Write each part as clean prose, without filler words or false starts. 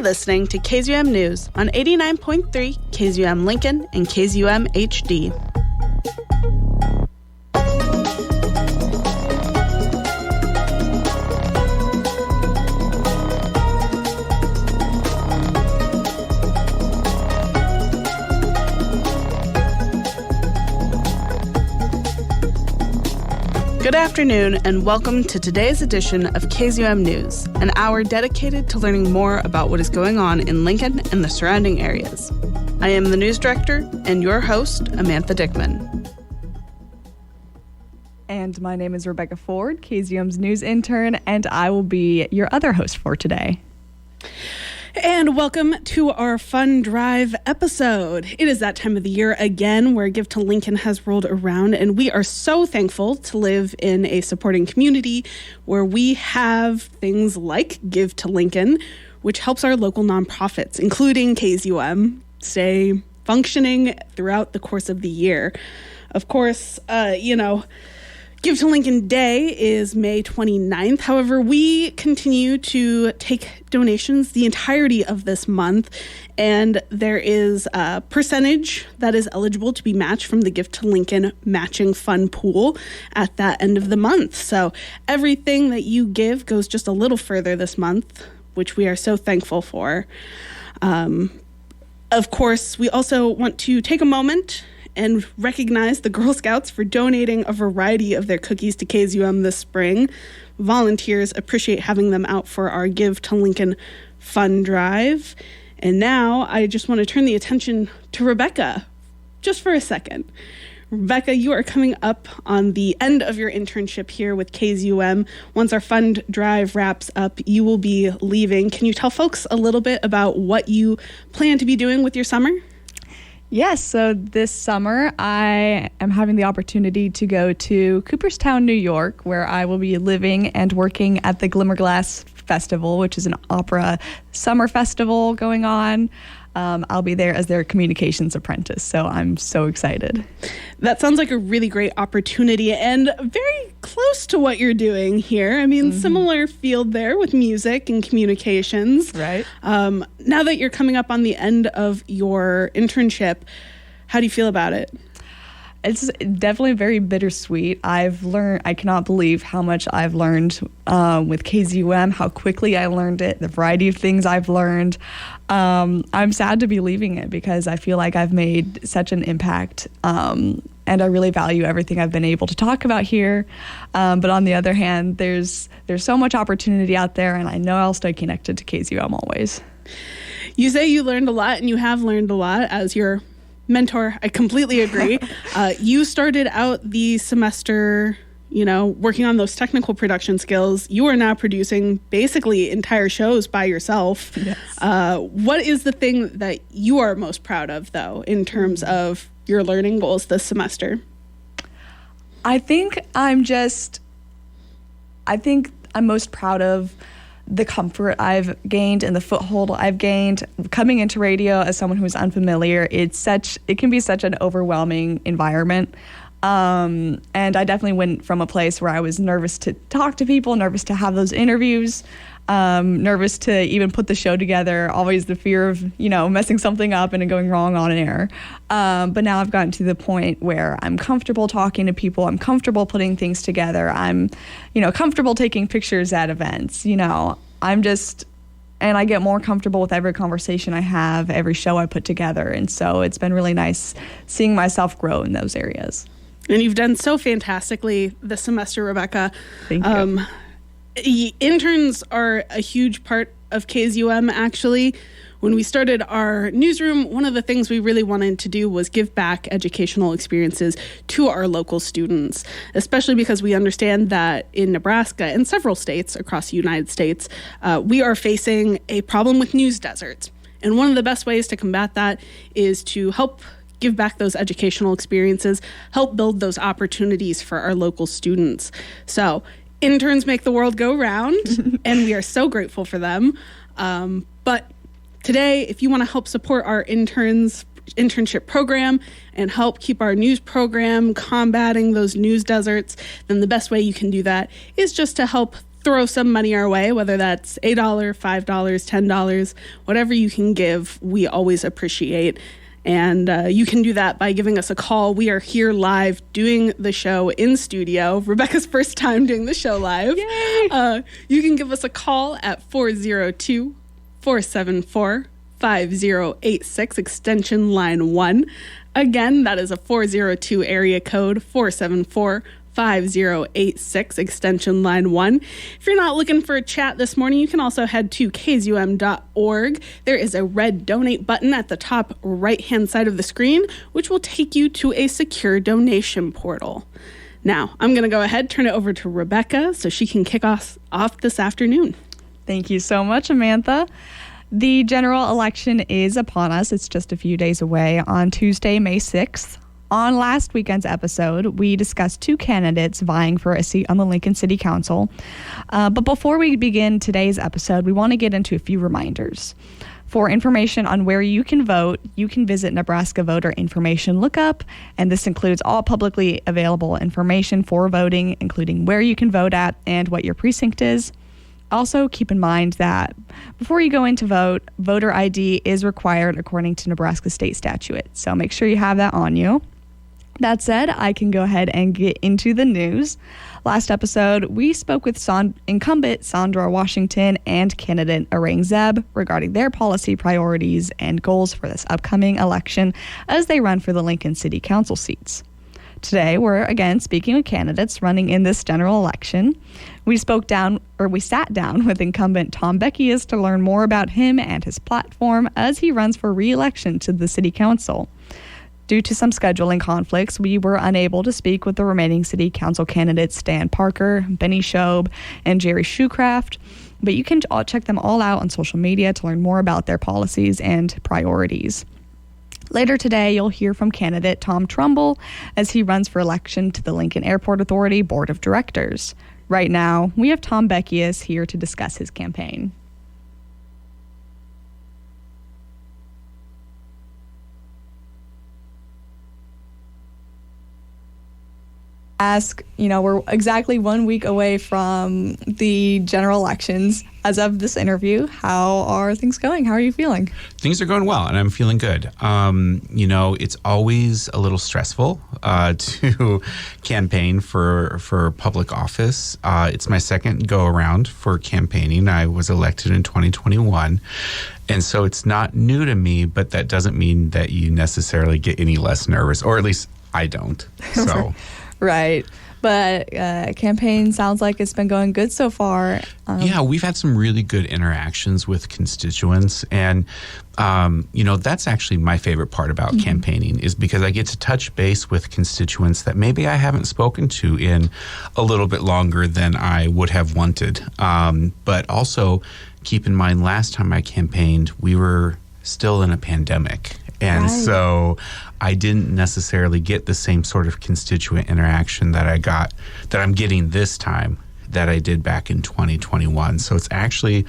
You're listening to KZUM News on 89.3 KZUM Lincoln and KZUM HD. Good afternoon and welcome to today's edition of KZUM News, an hour dedicated to learning more about what is going on in Lincoln and the surrounding areas. I am the news director and your host, Amantha Dickman. And my name is Rebecca Ford, KZUM's news intern, and I will be your other host for today. And welcome to our Fun Drive episode. It is that time of the year again where Give to Lincoln has rolled around, and we are so thankful to live in a supporting community where we have things like Give to Lincoln, which helps our local nonprofits, including KZUM, stay functioning throughout the course of the year. Of course, Give to Lincoln Day is May 29th. However, we continue to take donations the entirety of this month, and there is a percentage that is eligible to be matched from the Give to Lincoln matching fund pool at that end of the month. So everything that you give goes just a little further this month, which we are so thankful for. Of course, we also want to take a moment and recognize the Girl Scouts for donating a variety of their cookies to KZUM this spring. Volunteers appreciate having them out for our Give to Lincoln Fun Drive. And now I just want to turn the attention to Rebecca, just for a second. Rebecca, you are coming up on the end of your internship here with KZUM. Once our Fund Drive wraps up, you will be leaving. Can you tell folks a little bit about what you plan to be doing with your summer? Yes, so this summer I am having the opportunity to go to Cooperstown, New York, where I will be living and working at the Glimmerglass Festival, which is an opera summer festival going on. I'll be there as their communications apprentice, so I'm so excited. That sounds like a really great opportunity and very close to what you're doing here. I mean, similar field there with music and communications. Right. Now that you're coming up on the end of your internship, how do you feel about it? It's definitely very bittersweet. I cannot believe how much I've learned with KZUM, how quickly I learned it, the variety of things I've learned. I'm sad to be leaving it because I feel like I've made such an impact, and I really value everything I've been able to talk about here. But on the other hand, there's so much opportunity out there, and I know I'll stay connected to KZUM always. You say you learned a lot, and you have learned a lot as your mentor. I completely agree. You started out the semester, working on those technical production skills. You are now producing basically entire shows by yourself. Yes. What is the thing that you are most proud of, though, in terms of your learning goals this semester? I think I'm most proud of the comfort I've gained and the foothold I've gained coming into radio as someone who's unfamiliar. It can be such an overwhelming environment. And I definitely went from a place where I was nervous to talk to people, nervous to have those interviews, nervous to even put the show together, always the fear of, messing something up and it going wrong on air. But now I've gotten to the point where I'm comfortable talking to people. I'm comfortable putting things together. I'm, comfortable taking pictures at events. And I get more comfortable with every conversation I have, every show I put together. And so it's been really nice seeing myself grow in those areas. And you've done so fantastically this semester, Rebecca. Thank you. Interns are a huge part of KZUM, actually. When we started our newsroom, one of the things we really wanted to do was give back educational experiences to our local students, especially because we understand that in Nebraska and several states across the United States, we are facing a problem with news deserts. And one of the best ways to combat that is to help give back those educational experiences, help build those opportunities for our local students. So interns make the world go round, and we are so grateful for them. But today, if you want to help support our internship program and help keep our news program combating those news deserts, then the best way you can do that is just to help throw some money our way, whether that's $8, $5, $10, whatever you can give, we always appreciate. And you can do that by giving us a call. We are here live doing the show in studio. Rebecca's first time doing the show live. Yay! You can give us a call at 402-474-5086, extension line 1. Again, that is a 402 area code, 474-5086, extension line 1. If you're not looking for a chat this morning, you can also head to KZUM.org. There is a red donate button at the top right-hand side of the screen, which will take you to a secure donation portal. Now, I'm going to go ahead, turn it over to Rebecca so she can kick off this afternoon. Thank you so much, Amantha. The general election is upon us. It's just a few days away on Tuesday, May 6th. On last weekend's episode, we discussed 2 candidates vying for a seat on the Lincoln City Council. But before we begin today's episode, we want to get into a few reminders. For information on where you can vote, you can visit Nebraska Voter Information Lookup, and this includes all publicly available information for voting, including where you can vote at and what your precinct is. Also, keep in mind that before you go in to vote, voter ID is required according to Nebraska state statute, so make sure you have that on you. That said, I can go ahead and get into the news. Last episode, we spoke with incumbent Sandra Washington and candidate Arang Zeb regarding their policy priorities and goals for this upcoming election as they run for the Lincoln City Council seats. Today, we're again speaking with candidates running in this general election. We sat down with incumbent Tom Beckius to learn more about him and his platform as he runs for re-election to the City Council. Due to some scheduling conflicts, we were unable to speak with the remaining City Council candidates Stan Parker, Benny Shobe, and Jerry Shoecraft, but you can check them all out on social media to learn more about their policies and priorities. Later today, you'll hear from candidate Tom Trumbull as he runs for election to the Lincoln Airport Authority Board of Directors. Right now, we have Tom Beckius here to discuss his campaign. We're exactly 1 week away from the general elections. As of this interview, how are things going? How are you feeling? Things are going well, and I'm feeling good. It's always a little stressful to campaign for public office. It's my second go around for campaigning. I was elected in 2021. And so it's not new to me, but that doesn't mean that you necessarily get any less nervous, or at least I don't. So. Right. But campaign sounds like it's been going good so far. Yeah, we've had some really good interactions with constituents. And, that's actually my favorite part about campaigning is because I get to touch base with constituents that maybe I haven't spoken to in a little bit longer than I would have wanted. But also keep in mind, last time I campaigned, we were still in a pandemic. And so I didn't necessarily get the same sort of constituent interaction that I'm getting this time that I did back in 2021. So it's actually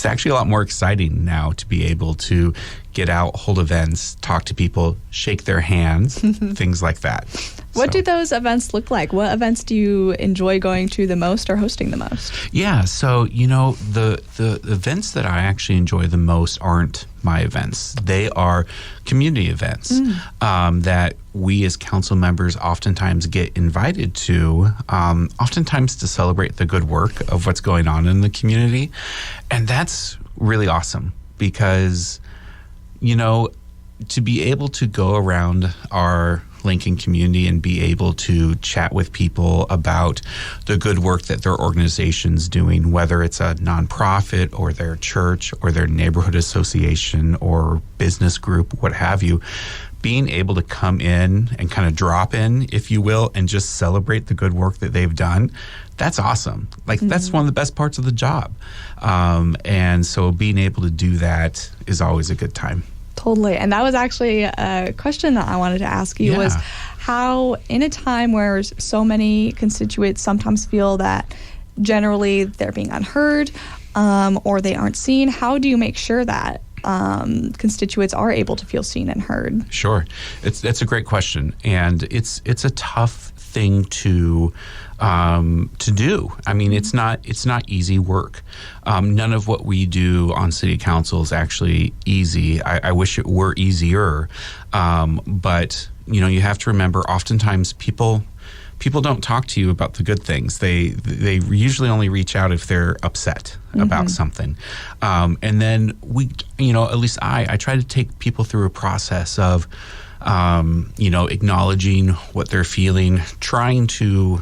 a lot more exciting now to be able to get out, hold events, talk to people, shake their hands, things like that. What do those events look like? What events do you enjoy going to the most or hosting the most? Yeah, so, the events that I actually enjoy the most aren't my events. They are community events that we as council members oftentimes get invited to, oftentimes to celebrate the good work of what's going on in the community. And that's really awesome because, to be able to go around our Lincoln community and be able to chat with people about the good work that their organization's doing, whether it's a nonprofit or their church or their neighborhood association or business group, what have you, being able to come in and kind of drop in, if you will, and just celebrate the good work that they've done, that's awesome. That's one of the best parts of the job. And so being able to do that is always a good time. Totally. And that was actually a question that I wanted to ask you was how, in a time where so many constituents sometimes feel that generally they're being unheard or they aren't seen, how do you make sure that constituents are able to feel seen and heard? Sure. That's a great question. And it's a tough thing to do. I mean, it's not easy work. None of what we do on city council is actually easy. I wish it were easier, but you have to remember, oftentimes people don't talk to you about the good things. They usually only reach out if they're upset about something. And then we, at least I try to take people through a process of, acknowledging what they're feeling, trying to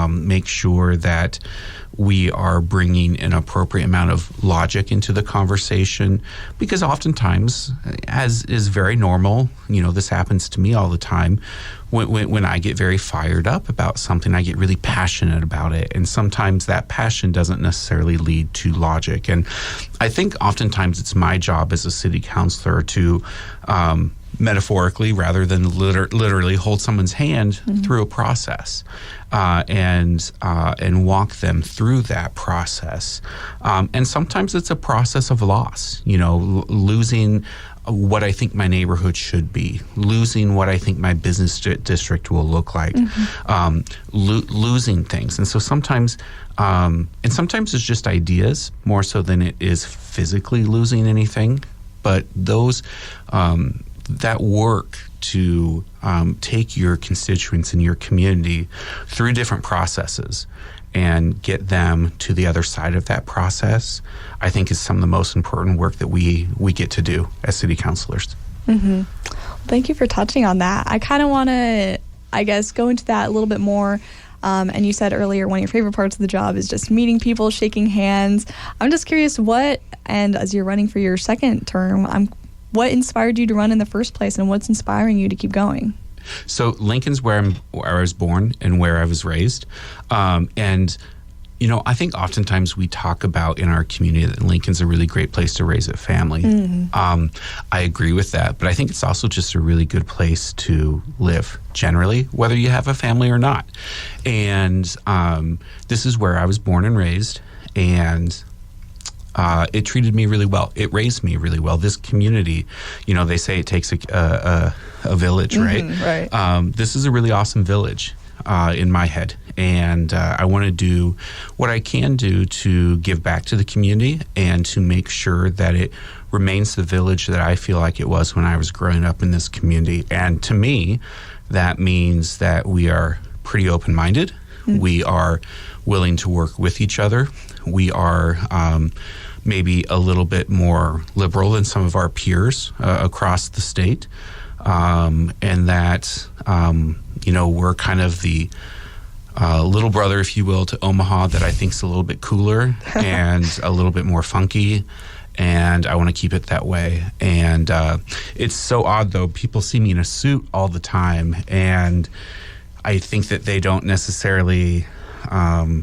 make sure that we are bringing an appropriate amount of logic into the conversation, because oftentimes, as is very normal, this happens to me all the time, when I get very fired up about something, I get really passionate about it, and sometimes that passion doesn't necessarily lead to logic. And I think oftentimes it's my job as a city councilor to metaphorically rather than literally hold someone's hand through a process and walk them through that process. And sometimes it's a process of loss, losing what I think my neighborhood should be, losing what I think my business district will look like, losing things. And so sometimes it's just ideas more so than it is physically losing anything. But those that work to take your constituents in your community through different processes and get them to the other side of that process, I think is some of the most important work that we get to do as city councilors. Thank you for touching on that. I kind of want to, go into that a little bit more. And you said earlier one of your favorite parts of the job is just meeting people, shaking hands. I'm just curious and as you're running for your second term, what inspired you to run in the first place, and what's inspiring you to keep going? So Lincoln's where I was born and where I was raised. And I think oftentimes we talk about in our community that Lincoln's a really great place to raise a family. I agree with that, but I think it's also just a really good place to live generally, whether you have a family or not. And this is where I was born and raised, and it treated me really well. It raised me really well. This community, they say it takes a village, right? Right. This is a really awesome village in my head. And I want to do what I can do to give back to the community and to make sure that it remains the village that I feel like it was when I was growing up in this community. And to me, that means that we are pretty open-minded. We are willing to work with each other. We are maybe a little bit more liberal than some of our peers across the state, and that we're kind of the little brother, if you will, to Omaha that I think is a little bit cooler and a little bit more funky. And I want to keep it that way. And it's so odd, though. People see me in a suit all the time, and I think that they don't necessarily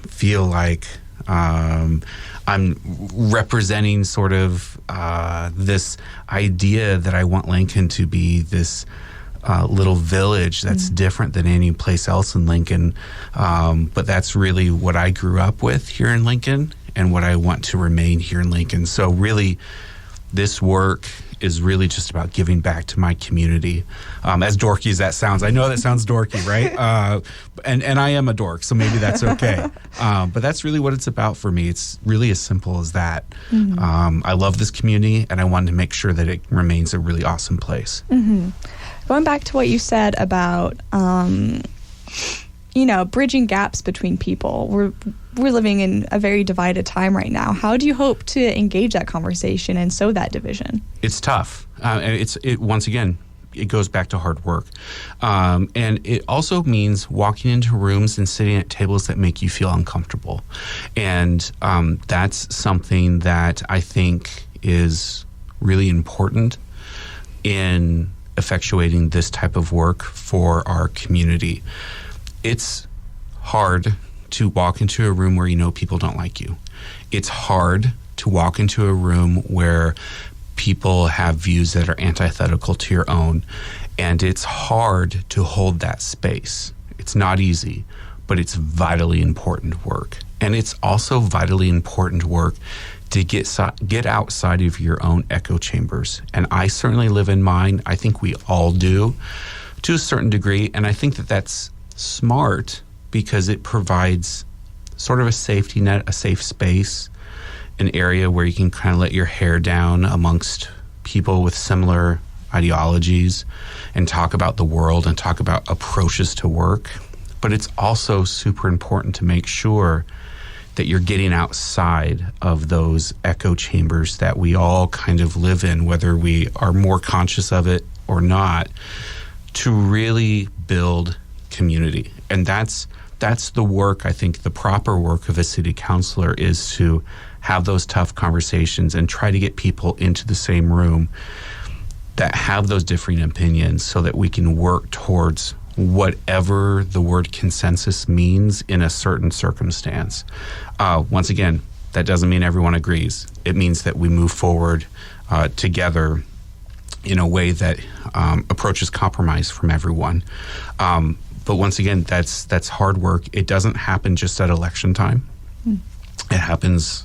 feel like I'm representing sort of this idea that I want Lincoln to be this little village that's different than any place else in Lincoln. But that's really what I grew up with here in Lincoln and what I want to remain here in Lincoln. So really, this work is really just about giving back to my community. As dorky as that sounds, I know that sounds dorky, right? And I am a dork, so maybe that's okay. But that's really what it's about for me. It's really as simple as that. I love this community, and I wanted to make sure that it remains a really awesome place. Going back to what you said about, bridging gaps between people. We're living in a very divided time right now. How do you hope to engage that conversation and sow that division? It's tough. Once again, it goes back to hard work. And it also means walking into rooms and sitting at tables that make you feel uncomfortable. And that's something that I think is really important in effectuating this type of work for our community. It's hard to walk into a room where people don't like you. It's hard to walk into a room where people have views that are antithetical to your own. And it's hard to hold that space. It's not easy, but it's vitally important work. And it's also vitally important work to get outside of your own echo chambers. And I certainly live in mine. I think we all do to a certain degree. And I think that that's smart because it provides sort of a safety net, a safe space, an area where you can kind of let your hair down amongst people with similar ideologies and talk about the world and talk about approaches to work. But it's also super important to make sure that you're getting outside of those echo chambers that we all kind of live in, whether we are more conscious of it or not, to really build community. And that's the work, I think, the proper work of a city councilor is to have those tough conversations and try to get people into the same room that have those differing opinions so that we can work towards whatever the word consensus means in a certain circumstance. Once again, that doesn't mean everyone agrees. It means that we move forward together in a way that approaches compromise from everyone. But once again, that's hard work. It doesn't happen just at election time. It happens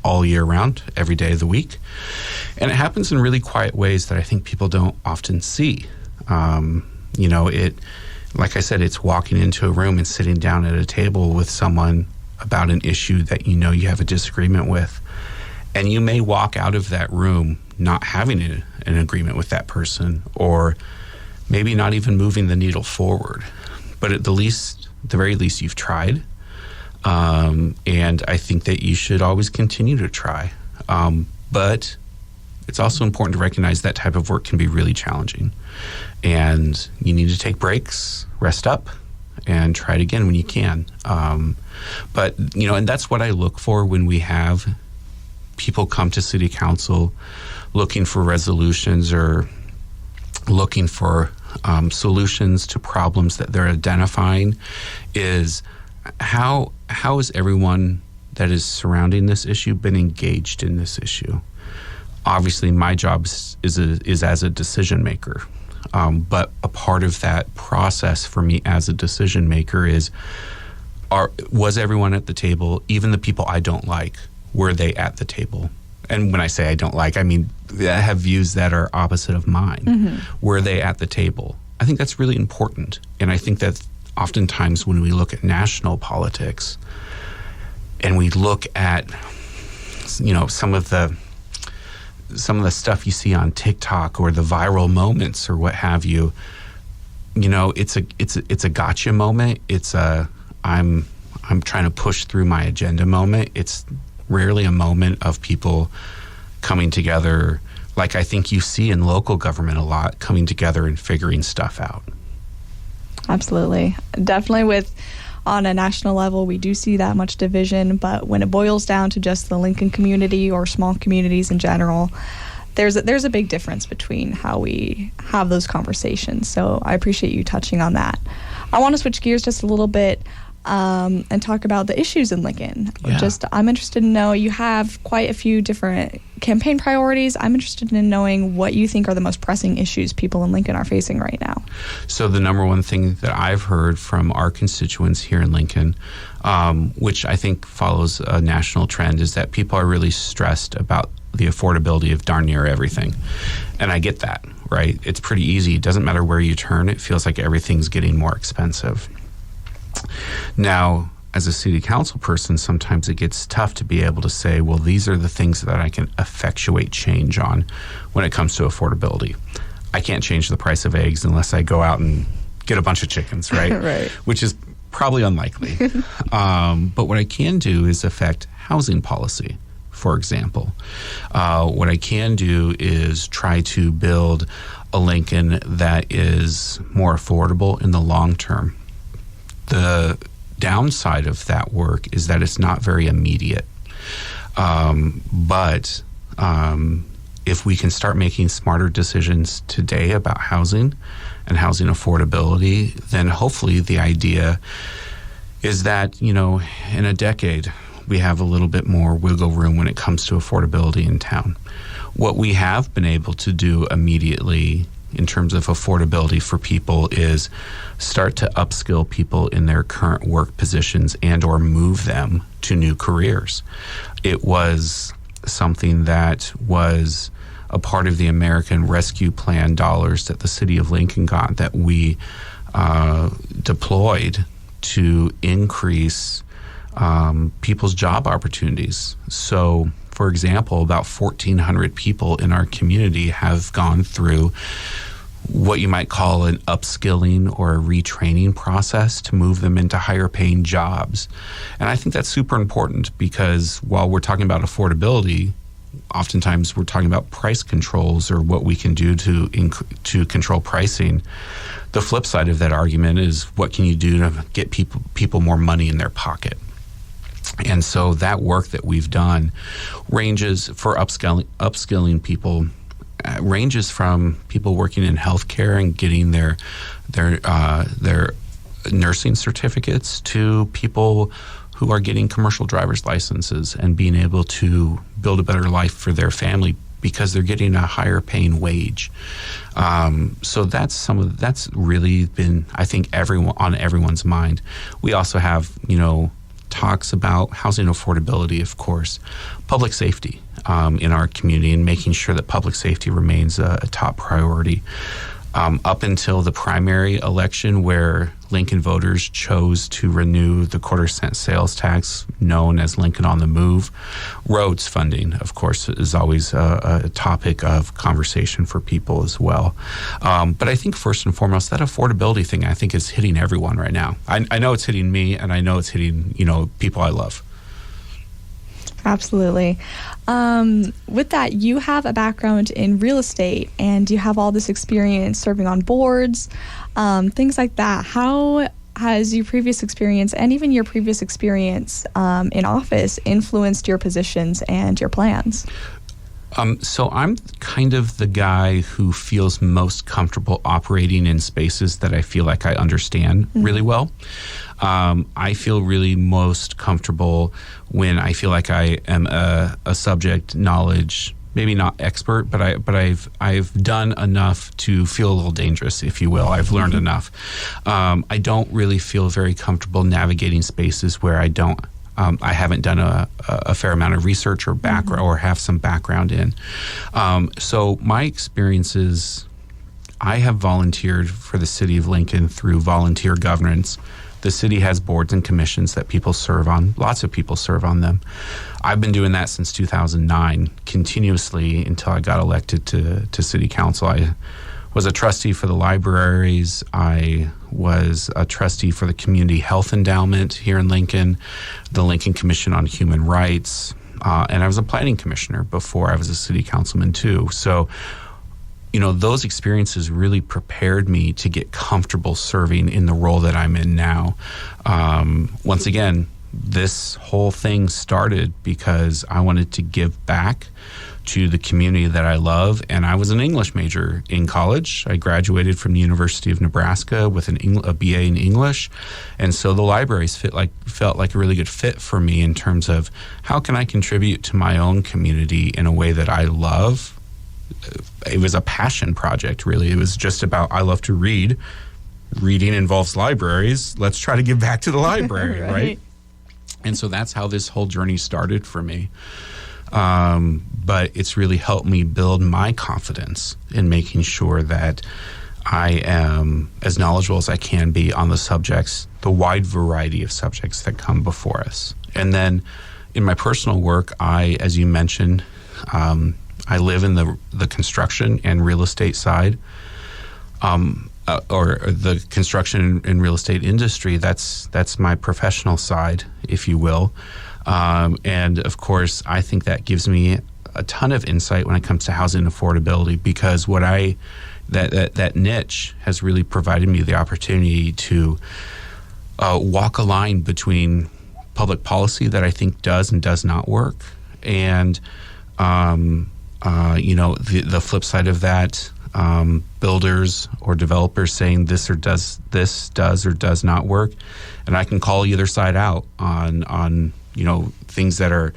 all year round, every day of the week. And it happens in really quiet ways that I think people don't often see. Like I said, it's walking into a room and sitting down at a table with someone about an issue that you know you have a disagreement with. And you may walk out of that room not having an agreement with that person, or maybe not even moving the needle forward. But at the very least, you've tried. And I think that you should always continue to try. But it's also important to recognize that type of work can be really challenging. And you need to take breaks, rest up, and try it again when you can. And that's what I look for when we have people come to city council looking for resolutions or looking for solutions to problems that they're identifying, is how has everyone that is surrounding this issue been engaged in this issue? Obviously, my job is as a decision maker. But a part of that process for me as a decision maker was everyone at the table, even the people I don't like, were they at the table? And when I say I don't like, I mean, I have views that are opposite of mine. Mm-hmm. Were they at the table? I think that's really important. And I think that oftentimes when we look at national politics and we look at, some of the stuff you see on TikTok or the viral moments or what have you, it's a gotcha moment. It's I'm trying to push through my agenda moment. It's rarely a moment of people coming together like I think you see in local government a lot, coming together and figuring stuff out. Absolutely. Definitely on a national level, we do see that much division, but when it boils down to just the Lincoln community or small communities in general, there's a big difference between how we have those conversations. So I appreciate you touching on that. I want to switch gears just a little bit and talk about the issues in Lincoln. Yeah. I'm interested to know, you have quite a few different campaign priorities. I'm interested in knowing what you think are the most pressing issues people in Lincoln are facing right now. So the number one thing that I've heard from our constituents here in Lincoln, which I think follows a national trend, is that people are really stressed about the affordability of darn near everything. And I get that, right? It's pretty easy. It doesn't matter where you turn. It feels like everything's getting more expensive. Now, as a city council person, sometimes it gets tough to be able to say, well, these are the things that I can effectuate change on when it comes to affordability. I can't change the price of eggs unless I go out and get a bunch of chickens, right? Right. Which is probably unlikely. But what I can do is affect housing policy, for example. What I can do is try to build a Lincoln that is more affordable in the long term. The downside of that work is that it's not very immediate. But if we can start making smarter decisions today about housing and housing affordability, then hopefully the idea is that, in a decade, we have a little bit more wiggle room when it comes to affordability in town. What we have been able to do immediately in terms of affordability for people is start to upskill people in their current work positions and or move them to new careers. It was something that was a part of the American Rescue Plan dollars that the city of Lincoln got, that we deployed to increase people's job opportunities. So, for example, about 1,400 people in our community have gone through what you might call an upskilling or a retraining process to move them into higher paying jobs. And I think that's super important because while we're talking about affordability, oftentimes we're talking about price controls or what we can do to control pricing. The flip side of that argument is what can you do to get people more money in their pocket? And so that work that we've done ranges for upskilling people, ranges from people working in healthcare and getting their nursing certificates to people who are getting commercial driver's licenses and being able to build a better life for their family because they're getting a higher paying wage. So that's really been, I think, on everyone's mind. We also have, talks about housing affordability, of course, public safety in our community, and making sure that public safety remains a top priority. Up until the primary election, where Lincoln voters chose to renew the quarter-cent sales tax known as Lincoln on the Move, roads funding, of course, is always a topic of conversation for people as well. But I think first and foremost, that affordability thing, I think, is hitting everyone right now. I know it's hitting me, and I know it's hitting, people I love. Absolutely. With that, you have a background in real estate and you have all this experience serving on boards, things like that. How has your previous experience and even your previous experience in office influenced your positions and your plans? So I'm kind of the guy who feels most comfortable operating in spaces that I feel like I understand really well. I feel really most comfortable when I feel like I am a subject knowledge, maybe not expert, but I've done enough to feel a little dangerous, if you will. I've learned enough. I don't really feel very comfortable navigating spaces where I haven't done a fair amount of research or background or have some background in. So my experiences, I have volunteered for the city of Lincoln through volunteer governance. The city has boards and commissions that people serve on. Lots of people serve on them. I've been doing that since 2009, continuously until I got elected to city council. I was a trustee for the libraries. I was a trustee for the Community Health Endowment here in Lincoln, the Lincoln Commission on Human Rights, and I was a planning commissioner before I was a city councilman too. So, those experiences really prepared me to get comfortable serving in the role that I'm in now. Once again, this whole thing started because I wanted to give back to the community that I love, and I was an English major in college. I graduated from the University of Nebraska with a BA in English, and so the libraries felt like a really good fit for me in terms of how can I contribute to my own community in a way that I love. It was a passion project, really. It was just about, I love to read. Reading involves libraries. Let's try to give back to the library, right? And so that's how this whole journey started for me. But it's really helped me build my confidence in making sure that I am as knowledgeable as I can be on the subjects, the wide variety of subjects that come before us. And then in my personal work, as you mentioned, I live in the construction and real estate side, or the construction and real estate industry. That's my professional side, if you will. And of course, I think that gives me a ton of insight when it comes to housing affordability, because that niche has really provided me the opportunity to walk a line between public policy that I think does and does not work, and the flip side of that, builders or developers saying this does or does not work, and I can call either side out on things that are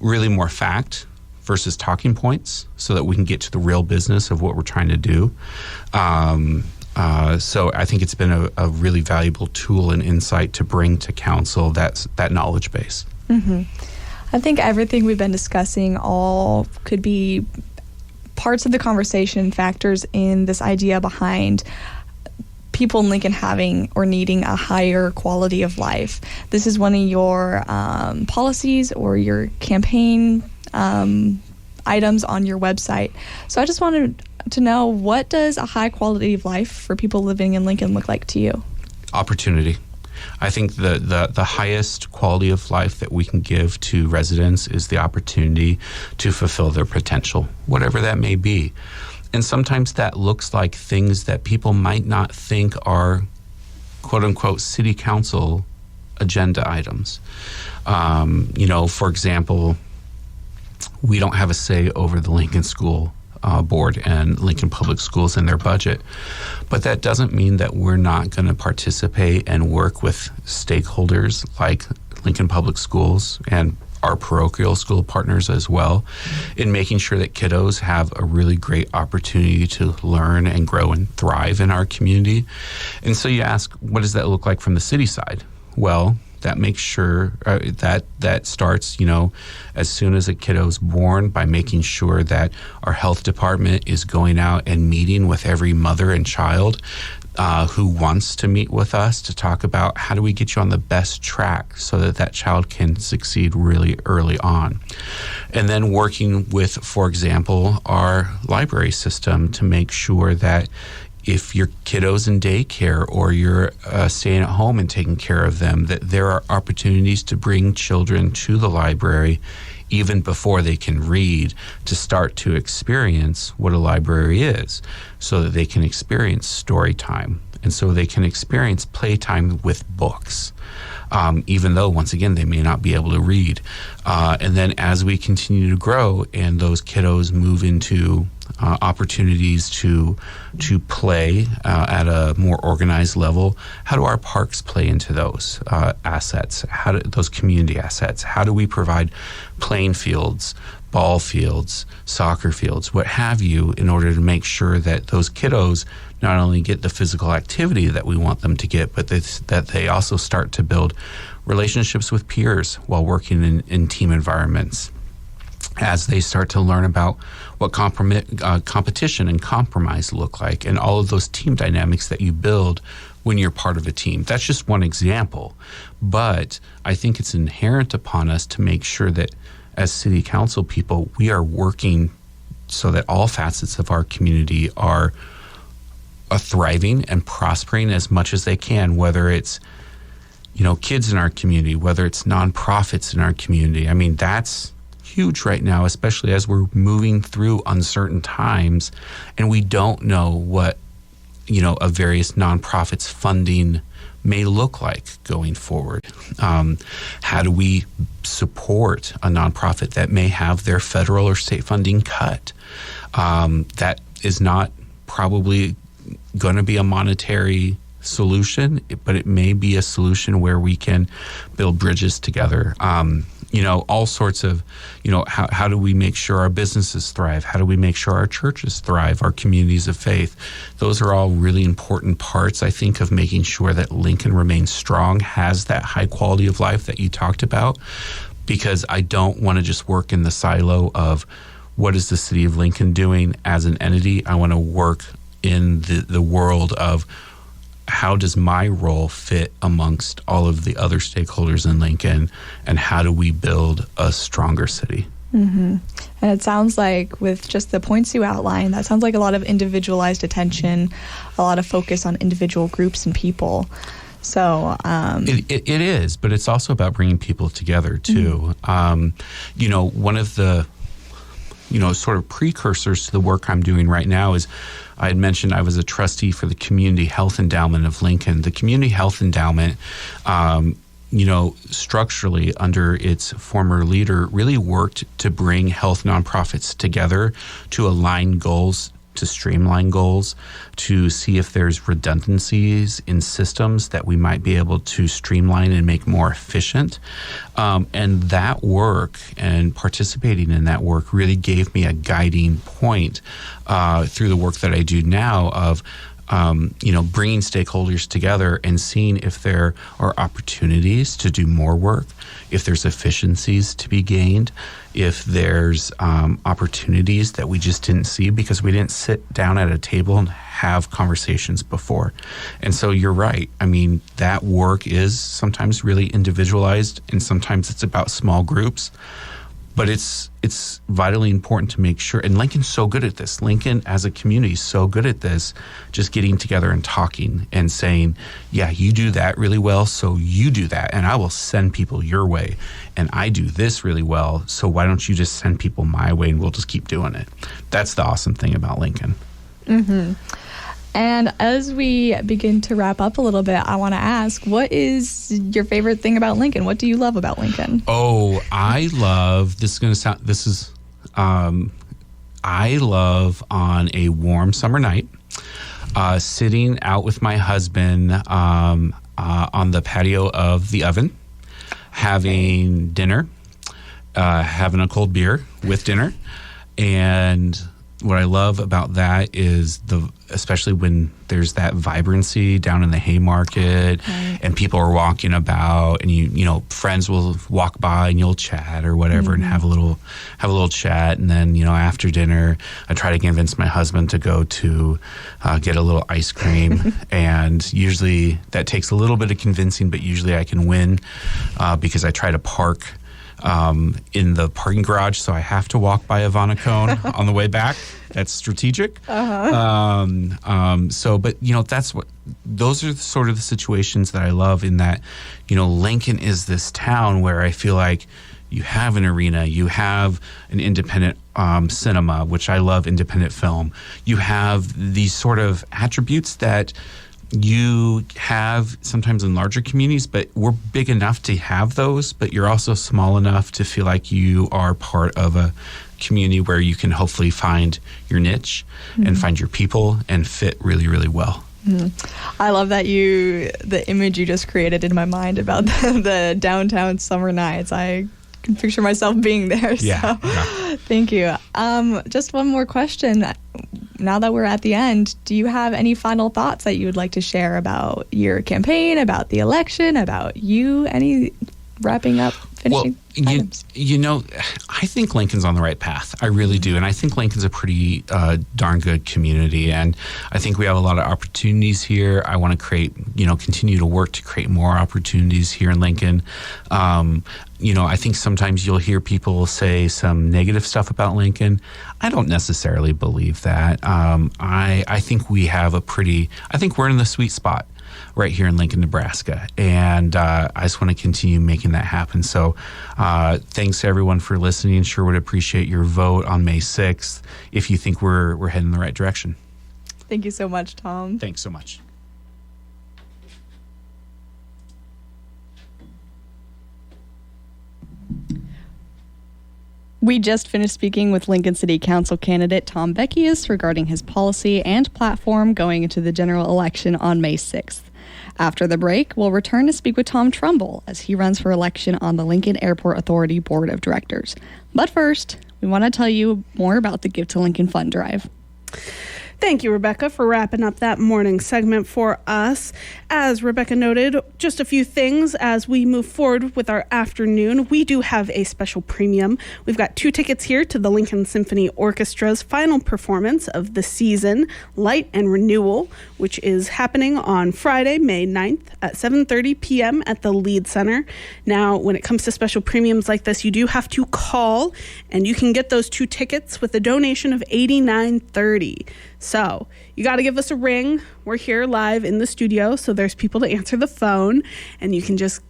really more fact versus talking points, so that we can get to the real business of what we're trying to do. So I think it's been a really valuable tool and insight to bring to council that knowledge base. Mm-hmm. I think everything we've been discussing all could be parts of the conversation, factors in this idea behind people in Lincoln having or needing a higher quality of life. This is one of your policies or your campaign items on your website. So I just wanted to know, what does a high quality of life for people living in Lincoln look like to you? Opportunity. I think the highest quality of life that we can give to residents is the opportunity to fulfill their potential, whatever that may be. And sometimes that looks like things that people might not think are quote unquote city council agenda items. For example, we don't have a say over the Lincoln School Board and Lincoln Public Schools and their budget. But that doesn't mean that we're not going to participate and work with stakeholders like Lincoln Public Schools and our parochial school partners as well in making sure that kiddos have a really great opportunity to learn and grow and thrive in our community. And so you ask, what does that look like from the city side? Well, that makes sure that starts, as soon as a kiddo's born, by making sure that our health department is going out and meeting with every mother and child who wants to meet with us to talk about how do we get you on the best track so that that child can succeed really early on. And then working with, for example, our library system to make sure that if your kiddo's in daycare or you're staying at home and taking care of them, that there are opportunities to bring children to the library even before they can read to start to experience what a library is, so that they can experience story time and so they can experience playtime with books. Even though, once again, they may not be able to read. And then as we continue to grow and those kiddos move into opportunities to play at a more organized level, how do our parks play into those assets? How do those community assets? How do we provide playing fields, ball fields, soccer fields, what have you, in order to make sure that those kiddos not only get the physical activity that we want them to get, but that they also start to build relationships with peers while working in team environments, as they start to learn about what competition and compromise look like, and all of those team dynamics that you build when you're part of a team. That's just one example. But I think it's inherent upon us to make sure that as city council people, we are working so that all facets of our community are thriving and prospering as much as they can, whether it's kids in our community, whether it's nonprofits in our community. I mean, that's huge right now, especially as we're moving through uncertain times and we don't know what a various nonprofits funding may look like going forward. How do we support a nonprofit that may have their federal or state funding cut? That is not probably going to be a monetary solution, but it may be a solution where we can build bridges together. All sorts of, how do we make sure our businesses thrive? How do we make sure our churches thrive, our communities of faith? Those are all really important parts, I think, of making sure that Lincoln remains strong, has that high quality of life that you talked about, because I don't want to just work in the silo of what is the city of Lincoln doing as an entity. I want to work in the world of how does my role fit amongst all of the other stakeholders in Lincoln, and how do we build a stronger city? Mm-hmm. And it sounds like, with just the points you outlined, that sounds like a lot of individualized attention, a lot of focus on individual groups and people. So it is, but it's also about bringing people together too. Mm-hmm. One of the sort of precursors to the work I'm doing right now is, I had mentioned I was a trustee for the Community Health Endowment of Lincoln. The Community Health Endowment, structurally under its former leader, really worked to bring health nonprofits together to align goals, to streamline goals, to see if there's redundancies in systems that we might be able to streamline and make more efficient. And that work and participating in that work really gave me a guiding point through the work that I do now of bringing stakeholders together and seeing if there are opportunities to do more work, if there's efficiencies to be gained, if there's opportunities that we just didn't see because we didn't sit down at a table and have conversations before. And so you're right. I mean, that work is sometimes really individualized, and sometimes it's about small groups. But it's vitally important to make sure, and Lincoln's so good at this. Lincoln as a community is so good at this, just getting together and talking and saying, yeah, you do that really well, so you do that, and I will send people your way. And I do this really well, so why don't you just send people my way and we'll just keep doing it. That's the awesome thing about Lincoln. Mm-hmm. And as we begin to wrap up a little bit, I want to ask, what is your favorite thing about Lincoln? What do you love about Lincoln? Oh, I love on a warm summer night, sitting out with my husband on the patio of the oven, having dinner, having a cold beer with dinner. And what I love about that is especially when there's that vibrancy down in the Haymarket, right, and people are walking about, and you know, friends will walk by and you'll chat or whatever, and have a little chat, and then, you know, after dinner, I try to convince my husband to go to get a little ice cream, and usually that takes a little bit of convincing, but usually I can win because I try to park in the parking garage, so I have to walk by Ivana Cone on the way back. That's strategic. But you know, those are sort of the situations that I love, in that, you know, Lincoln is this town where I feel like you have an arena, you have an independent cinema, which I love independent film. You have these sort of attributes that you have sometimes in larger communities, but we're big enough to have those, but you're also small enough to feel like you are part of a community where you can hopefully find your niche and find your people and fit really, really well. I love that the image you just created in my mind about the downtown summer nights. I can picture myself being there. Yeah. Thank you. Just one more question. Now that we're at the end, do you have any final thoughts that you would like to share about your campaign, about the election, about you? Any wrapping up, finishing items? You know, I think Lincoln's on the right path. I really do. And I think Lincoln's a pretty darn good community. And I think we have a lot of opportunities here. I want to continue to work to create more opportunities here in Lincoln. You know, I think sometimes you'll hear people say some negative stuff about Lincoln. I don't necessarily believe that. I think we have I think we're in the sweet spot right here in Lincoln, Nebraska. And I just want to continue making that happen. So thanks to everyone for listening. Sure would appreciate your vote on May 6th if you think we're heading in the right direction. Thank you so much, Tom. Thanks so much. We just finished speaking with Lincoln City Council candidate Tom Beckius regarding his policy and platform going into the general election on May 6th. After the break, we'll return to speak with Tom Trumbull as he runs for election on the Lincoln Airport Authority Board of Directors. But first, we want to tell you more about the Give to Lincoln Fund Drive. Thank you, Rebecca, for wrapping up that morning segment for us. As Rebecca noted, just a few things as we move forward with our afternoon. We do have a special premium. We've got 2 tickets here to the Lincoln Symphony Orchestra's final performance of the season, Light and Renewal, which is happening on Friday, May 9th at 7:30 p.m. at the Lead Center. Now, when it comes to special premiums like this, you do have to call, and you can get those 2 tickets with a donation of $89.30. So you got to give us a ring. We're here live in the studio, so there's people to answer the phone, and you can just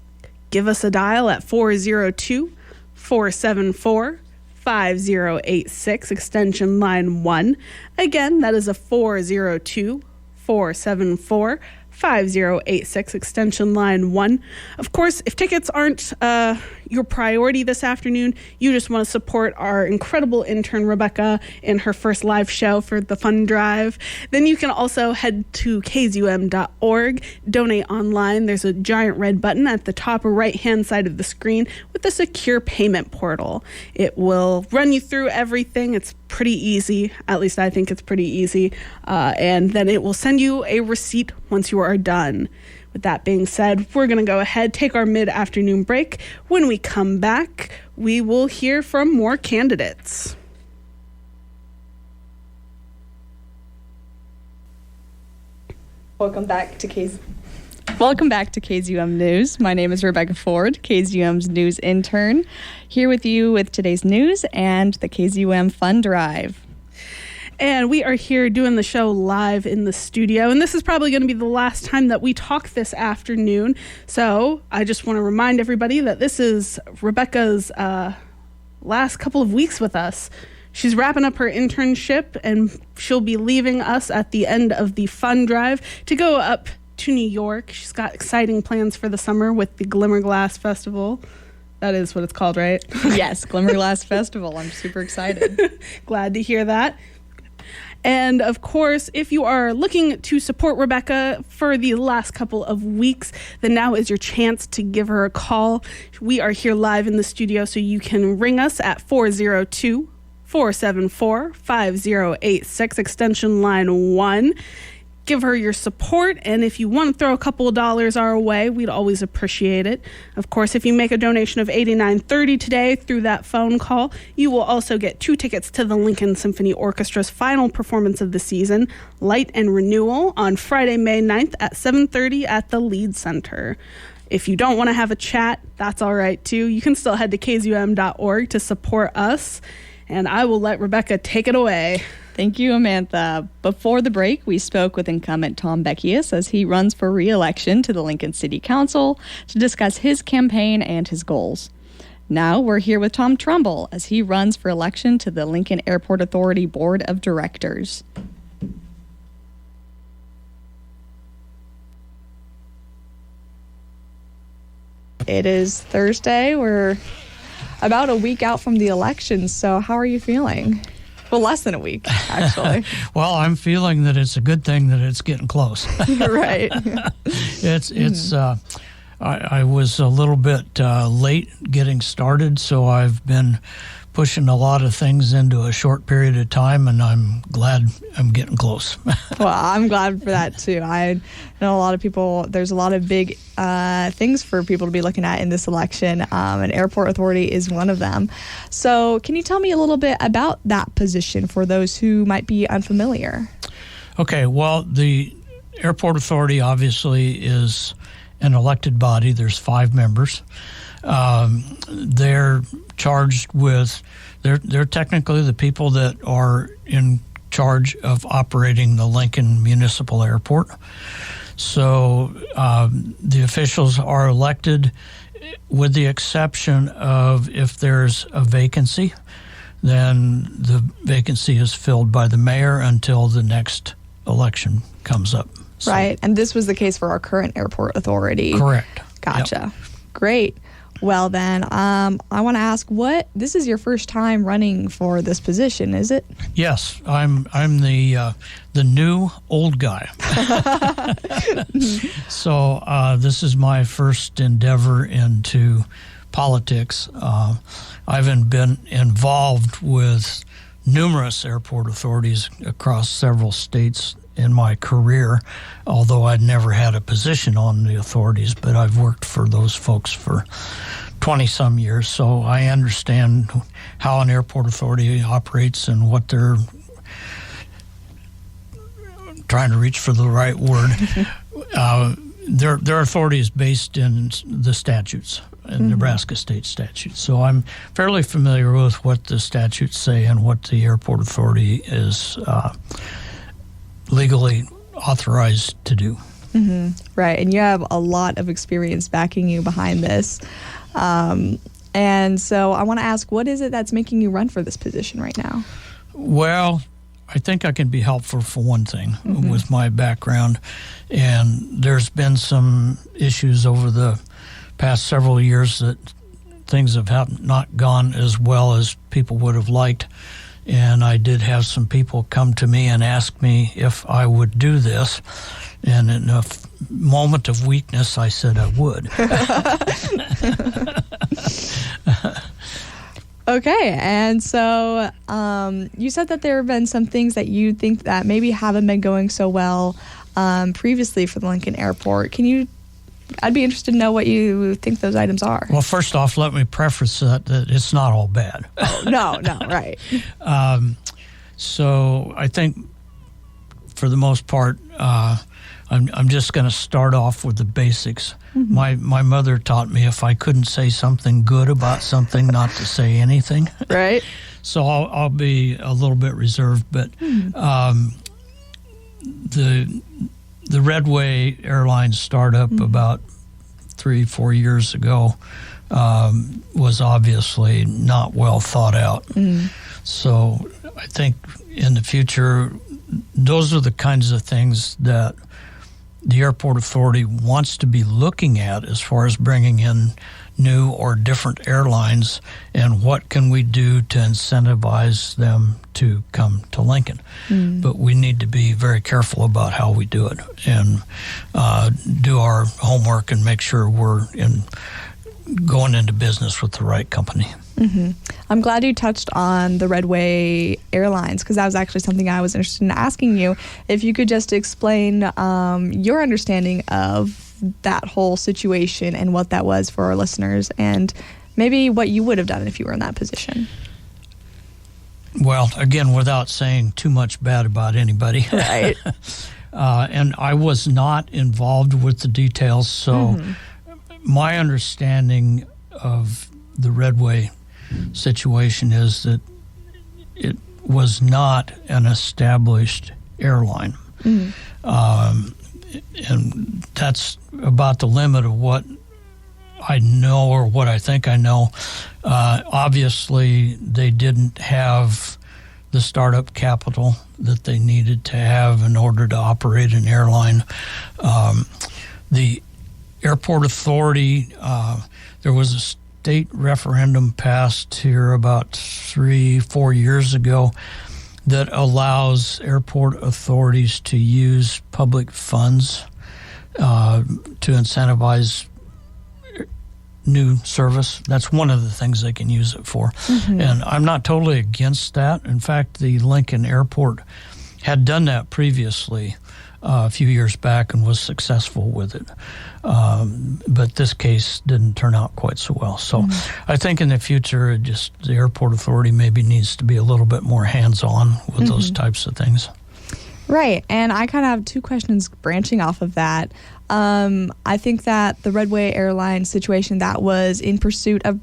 give us a dial at 402-474-5086, extension line 1. Again, that is a 402-474-5086, extension line 1. Of course, if tickets aren't your priority this afternoon, you just want to support our incredible intern Rebecca in her first live show for the fund drive, then you can also head to KZUM.org, donate online. There's a giant red button at the top right-hand side of the screen with the secure payment portal. It will run you through everything. It's pretty easy. At least I think it's pretty easy. And then it will send you a receipt once you are done. With that being said, we're going to go ahead, take our mid-afternoon break. When we come back, we will hear from more candidates. Welcome back to KZUM News. My name is Rebecca Ford, KZUM's news intern, here with you with today's news and the KZUM Fund Drive. And we are here doing the show live in the studio. And this is probably going to be the last time that we talk this afternoon. So I just want to remind everybody that this is Rebecca's last couple of weeks with us. She's wrapping up her internship, and she'll be leaving us at the end of the Fund Drive to go up to New York. She's got exciting plans for the summer with the Glimmerglass Festival. That is what it's called, right? Yes, Glimmerglass Festival. I'm super excited. Glad to hear that. And of course, if you are looking to support Rebecca for the last couple of weeks, then now is your chance to give her a call. We are here live in the studio, so you can ring us at 402-474-5086, extension line 1. Give her your support, and if you want to throw a couple of dollars our way, we'd always appreciate it. Of course, if you make a donation of $89.30 today through that phone call, you will also get 2 tickets to the Lincoln Symphony Orchestra's final performance of the season, Light and Renewal, on Friday, May 9th at 7:30 at the Lead Center. If you don't want to have a chat, that's all right too. You can still head to KZUM.org to support us, and I will let Rebecca take it away. Thank you, Amantha. Before the break, we spoke with incumbent Tom Beckius as he runs for re-election to the Lincoln City Council to discuss his campaign and his goals. Now we're here with Tom Trumbull as he runs for election to the Lincoln Airport Authority Board of Directors. It is Thursday. We're about a week out from the election, so how are you feeling? Well, less than a week, actually. Well, I'm feeling that it's a good thing that it's getting close. Right. I was a little bit late getting started, so I've been pushing a lot of things into a short period of time, and I'm glad I'm getting close. Well, I'm glad for that, too. I know a lot of people, there's a lot of big things for people to be looking at in this election, and Airport Authority is one of them. So can you tell me a little bit about that position for those who might be unfamiliar? Okay, well, the Airport Authority obviously is an elected body. There's 5 members. They're charged with, they're technically the people that are in charge of operating the Lincoln Municipal Airport. So the officials are elected with the exception of if there's a vacancy, then the vacancy is filled by the mayor until the next election comes up. So, right, and this was the case for our current Airport Authority. Correct. Gotcha. Yep. Great. Well, then, I want to ask, this is your first time running for this position, is it? Yes, I'm the new old guy. So this is my first endeavor into politics. I've been involved with numerous airport authorities across several states in my career, although I'd never had a position on the authorities, but I've worked for those folks for 20-some years, so I understand how an airport authority operates and what they're trying to reach for the right word. Their authority is based in the statutes, in Nebraska state statutes, so I'm fairly familiar with what the statutes say and what the airport authority is legally authorized to do. Mm-hmm. Right, and you have a lot of experience backing you behind this. And so I want to ask, what is it that's making you run for this position right now? Well, I think I can be helpful for one thing with my background. And there's been some issues over the past several years that things have not gone as well as people would have liked. And I did have some people come to me and ask me if I would do this. And in a moment of weakness, I said I would. Okay, and so you said that there have been some things that you think that maybe haven't been going so well previously for the Lincoln Airport. I'd be interested to know what you think those items are. Well, first off, let me preface that it's not all bad. Oh, no, right. So I think for the most part, I'm just going to start off with the basics. Mm-hmm. My mother taught me if I couldn't say something good about something, not to say anything. Right. So I'll be a little bit reserved, but the Redway Airlines startup about 3-4 years ago was obviously not well thought out. So I think in the future, those are the kinds of things that the airport authority wants to be looking at as far as bringing in new or different airlines, and what can we do to incentivize them to come to Lincoln. But we need to be very careful about how we do it and do our homework and make sure we're going into business with the right company. I'm glad you touched on the Redway Airlines, because that was actually something I was interested in asking you. If you could just explain your understanding of that whole situation and what that was for our listeners, and maybe what you would have done if you were in that position. Well, again, without saying too much bad about anybody. Right. And I was not involved with the details, so my understanding of the Redway situation is that it was not an established airline. And that's about the limit of what I know or what I think I know. Obviously, they didn't have the startup capital that they needed to have in order to operate an airline. The airport authority, there was a state referendum passed here about 3-4 years ago that allows airport authorities to use public funds to incentivize new service. That's one of the things they can use it for. And I'm not totally against that. In fact, the Lincoln Airport had done that previously a few years back and was successful with it. But this case didn't turn out quite so well. So I think in the future, the airport authority maybe needs to be a little bit more hands-on with those types of things. Right. And I kind of have two questions branching off of that. I think that the Redway Airlines situation, that was in pursuit of,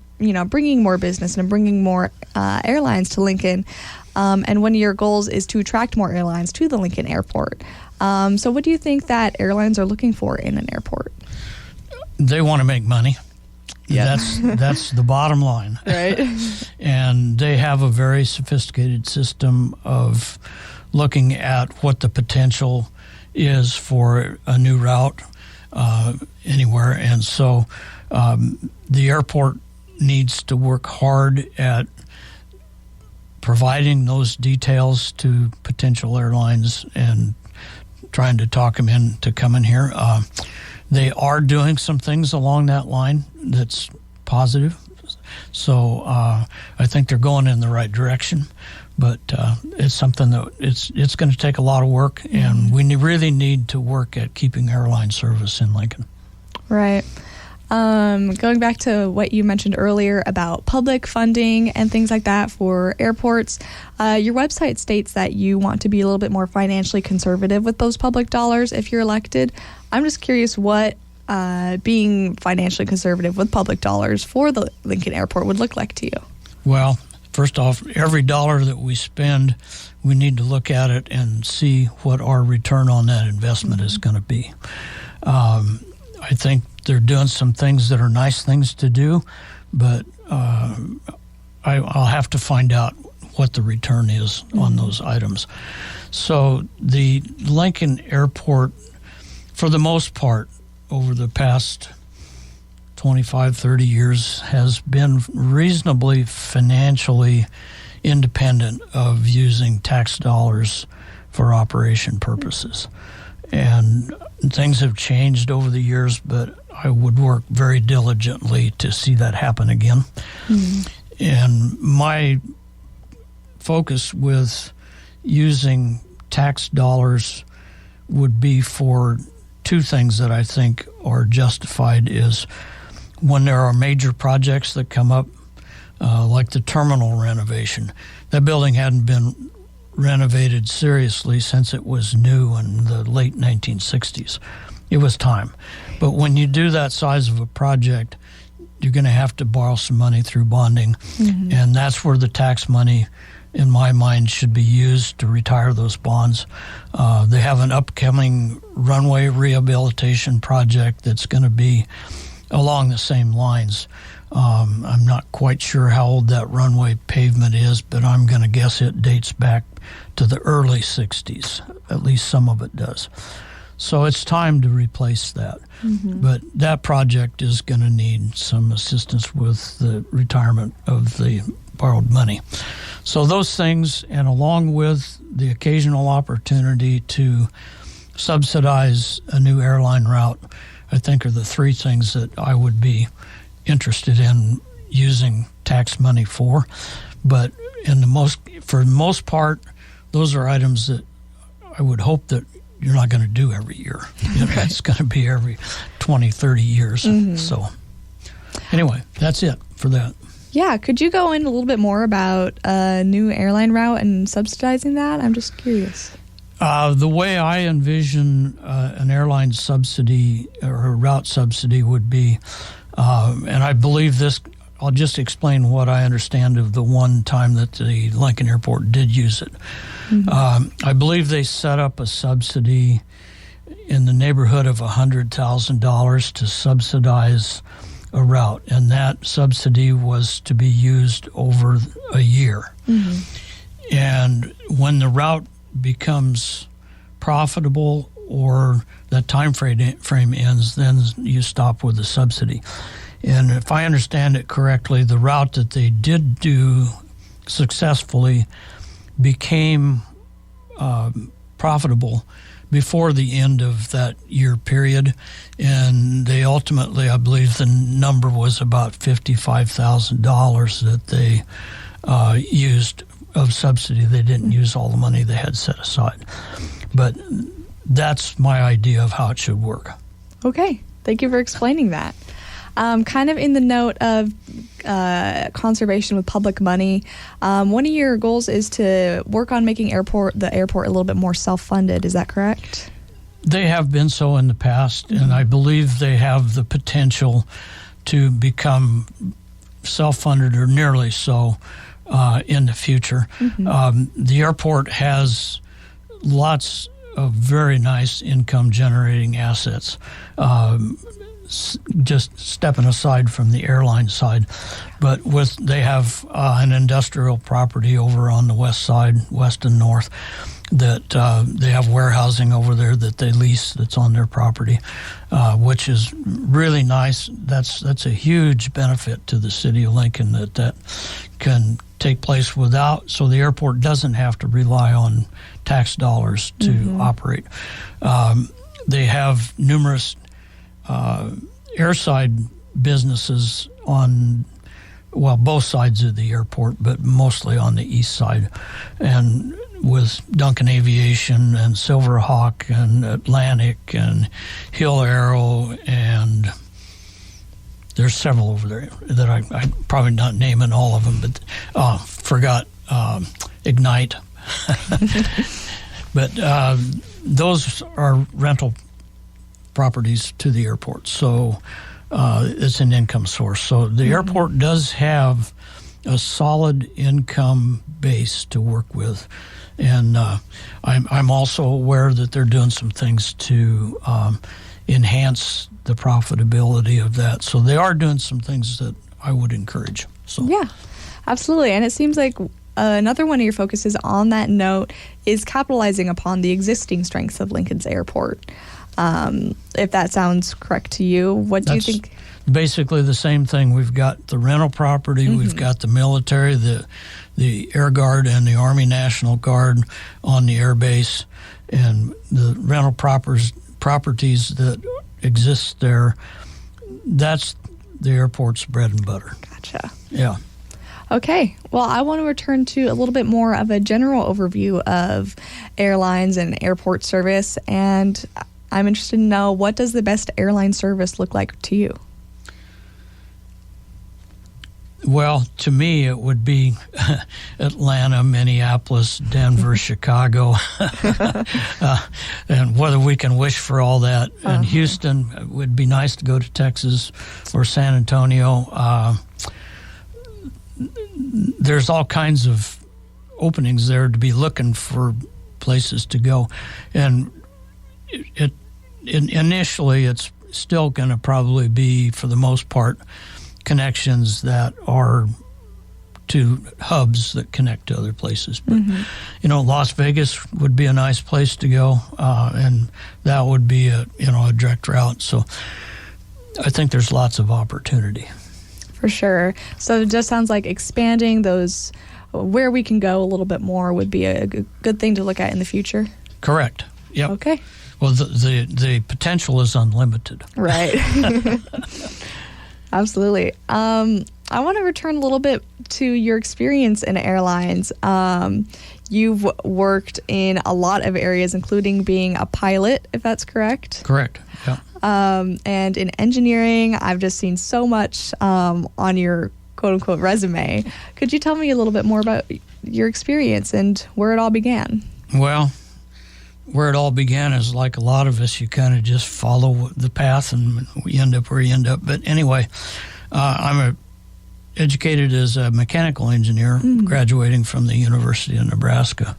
bringing more business and bringing more airlines to Lincoln. And one of your goals is to attract more airlines to the Lincoln Airport. So what do you think that airlines are looking for in an airport? They want to make money. Yeah. That's the bottom line. Right. And they have a very sophisticated system of looking at what the potential is for a new route anywhere. And so the airport needs to work hard at providing those details to potential airlines and trying to talk them into coming here. They are doing some things along that line that's positive. So I think they're going in the right direction. But it's something that it's going to take a lot of work, and we really need to work at keeping airline service in Lincoln. Right. Going back to what you mentioned earlier about public funding and things like that for airports, your website states that you want to be a little bit more financially conservative with those public dollars if you're elected. I'm just curious what being financially conservative with public dollars for the Lincoln Airport would look like to you. Well, first off, every dollar that we spend, we need to look at it and see what our return on that investment is going to be. I think they're doing some things that are nice things to do, but I'll have to find out what the return is on those items. So the Lincoln Airport, for the most part, over the past 25, 30 years, has been reasonably financially independent of using tax dollars for operation purposes. And things have changed over the years, but I would work very diligently to see that happen again. And my focus with using tax dollars would be for two things that I think are justified is when there are major projects that come up, like the terminal renovation. That building hadn't been renovated seriously since it was new in the late 1960s. It was time. But when you do that size of a project, you're going to have to borrow some money through bonding, and that's where the tax money, in my mind, should be used to retire those bonds. They have an upcoming runway rehabilitation project that's going to be along the same lines. I'm not quite sure how old that runway pavement is, but I'm going to guess it dates back to the early 60s. At least some of it does. So it's time to replace that. But that project is going to need some assistance with the retirement of the borrowed money. So those things, and along with the occasional opportunity to subsidize a new airline route, I think are the three things that I would be interested in using tax money for. But for the most part, those are items that I would hope that you're not going to do every year. It's going to be every 20, 30 years. So anyway, that's it for that. Yeah, could you go in a little bit more about a new airline route and subsidizing that? I'm just curious. The way I envision an airline subsidy or a route subsidy would be, and I believe this, I'll just explain what I understand of the one time that the Lincoln Airport did use it. I believe they set up a subsidy in the neighborhood of $100,000 to subsidize a route, and that subsidy was to be used over a year. And when the route becomes profitable or that time frame ends, then you stop with the subsidy. And if I understand it correctly, the route that they did do successfully became profitable before the end of that year period, and they ultimately, I believe the number was about $55,000 that they used of subsidy. They didn't use all the money they had set aside. But that's my idea of how it should work. Okay, thank you for explaining that. Kind of in the note of conservation with public money, one of your goals is to work on making the airport a little bit more self-funded. Is that correct? They have been so in the past, and I believe they have the potential to become self-funded or nearly so in the future. The airport has lots of very nice income-generating assets. Just stepping aside from the airline side, but they have an industrial property over on the west side, west and north, that they have warehousing over there that they lease that's on their property, which is really nice. That's a huge benefit to the city of Lincoln that can take place without, so the airport doesn't have to rely on tax dollars to operate. They have numerous airside businesses on, both sides of the airport, but mostly on the east side, and with Duncan Aviation and Silverhawk and Atlantic and Hill Aero, and there's several over there that I probably not naming all of them, but forgot Ignite. But those are rental properties to the airport, so it's an income source. So the airport does have a solid income base to work with, and I'm also aware that they're doing some things to enhance the profitability of that. So they are doing some things that I would encourage. So yeah, absolutely. And it seems like another one of your focuses on that note is capitalizing upon the existing strengths of Lincoln's airport. If that sounds correct to you, what do you think? Basically the same thing. We've got the rental property, we've got the military, the Air Guard and the Army National Guard on the air base, and the rental properties that exist there. That's the airport's bread and butter. Gotcha. Yeah. Okay. Well, I want to return to a little bit more of a general overview of airlines and airport service. And I'm interested to know, what does the best airline service look like to you? Well, to me, it would be Atlanta, Minneapolis, Denver, Chicago, and whether we can wish for all that. And Houston, it would be nice to go to Texas or San Antonio. There's all kinds of openings there to be looking for places to go. And initially, it's still going to probably be, for the most part, connections that are to hubs that connect to other places. But, Las Vegas would be a nice place to go, and that would be a direct route. So I think there's lots of opportunity. For sure. So it just sounds like expanding those, where we can go a little bit more, would be a good thing to look at in the future. Correct. Yep. Okay. Well, the potential is unlimited. Right. Absolutely. I want to return a little bit to your experience in airlines. You've worked in a lot of areas, including being a pilot, if that's correct. Correct. Yeah. And in engineering, I've just seen so much on your quote-unquote resume. Could you tell me a little bit more about your experience and where it all began? Well, where it all began is, like a lot of us, you kind of just follow the path and you end up where you end up. But anyway, I'm educated as a mechanical engineer, graduating from the University of Nebraska.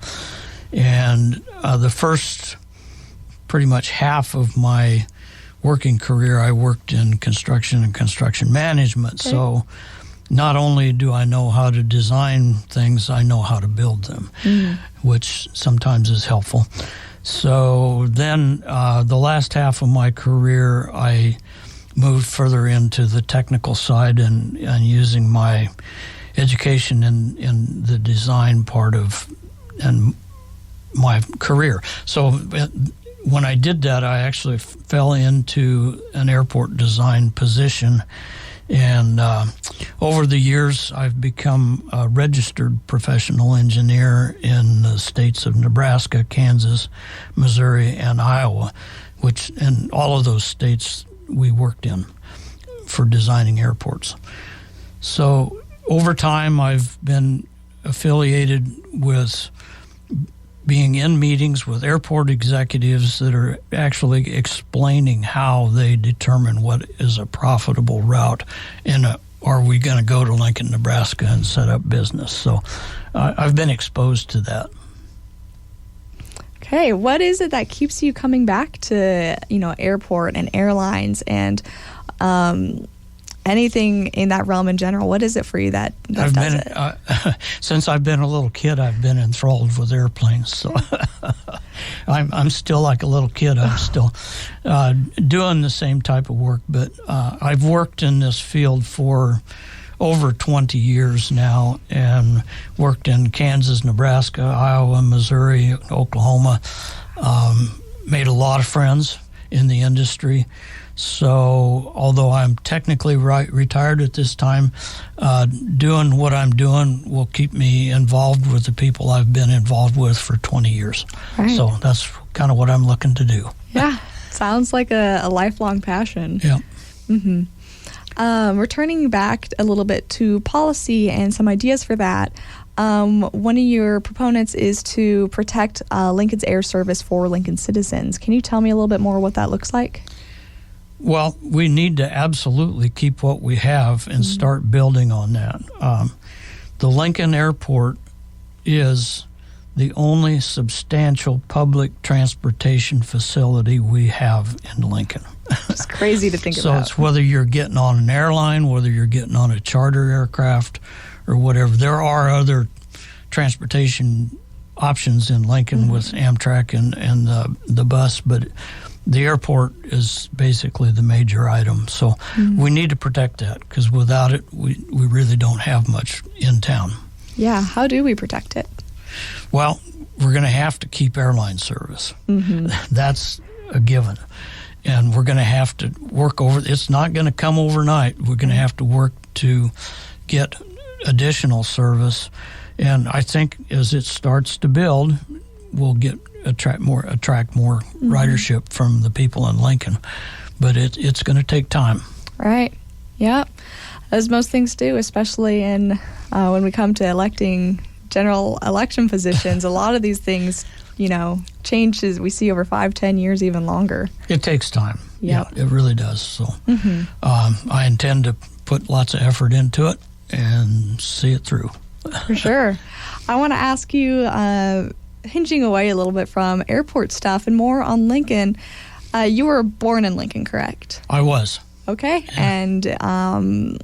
And the first pretty much half of my working career, I worked in construction and construction management. Okay. So not only do I know how to design things, I know how to build them, which sometimes is helpful. So then the last half of my career, I moved further into the technical side and using my education in the design part of and my career. So when I did that, I actually fell into an airport design position. And over the years, I've become a registered professional engineer in the states of Nebraska, Kansas, Missouri, and Iowa, and all of those states we worked in for designing airports. So over time, I've been affiliated with being in meetings with airport executives that are actually explaining how they determine what is a profitable route and are we going to go to Lincoln, Nebraska and set up business. So I've been exposed to that. Okay, what is it that keeps you coming back to, airport and airlines and anything in that realm in general? What is it for you that does it? Since I've been a little kid, I've been enthralled with airplanes. So I'm still like a little kid. I'm still doing the same type of work, but I've worked in this field for over 20 years now and worked in Kansas, Nebraska, Iowa, Missouri, Oklahoma. Made a lot of friends in the industry. So although I'm technically retired at this time, doing what I'm doing will keep me involved with the people I've been involved with for 20 years. Right. So that's kind of what I'm looking to do. Yeah, sounds like a lifelong passion. Yeah. Mm-hmm. Returning back a little bit to policy and some ideas for that, one of your proponents is to protect Lincoln's air service for Lincoln citizens. Can you tell me a little bit more what that looks like? Well, we need to absolutely keep what we have and start building on that. The Lincoln Airport is the only substantial public transportation facility we have in Lincoln. It's crazy to think about. So it's whether you're getting on an airline, whether you're getting on a charter aircraft or whatever. There are other transportation options in Lincoln with Amtrak and the bus, but the airport is basically the major item. So we need to protect that because without it, we really don't have much in town. Yeah. How do we protect it? Well, we're going to have to keep airline service. That's a given. And we're going to have to work over. It's not going to come overnight. We're going to have to work to get additional service. And I think as it starts to build, we'll attract more ridership from the people in Lincoln. But it's going to take time. Right. Yep. As most things do, especially in when we come to electing general election positions, a lot of these things, changes we see over 5-10 years, even longer. It takes time. Yep. Yeah, it really does. So I intend to put lots of effort into it and see it through. For sure. I want to ask you, hinging away a little bit from airport stuff and more on Lincoln, you were born in Lincoln, correct? I was. Okay. Yeah. And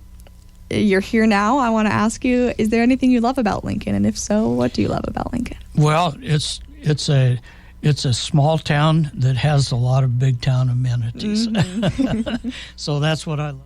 you're here now. I want to ask you, is there anything you love about Lincoln? And if so, what do you love about Lincoln? Well, it's a small town that has a lot of big town amenities. So that's what I love.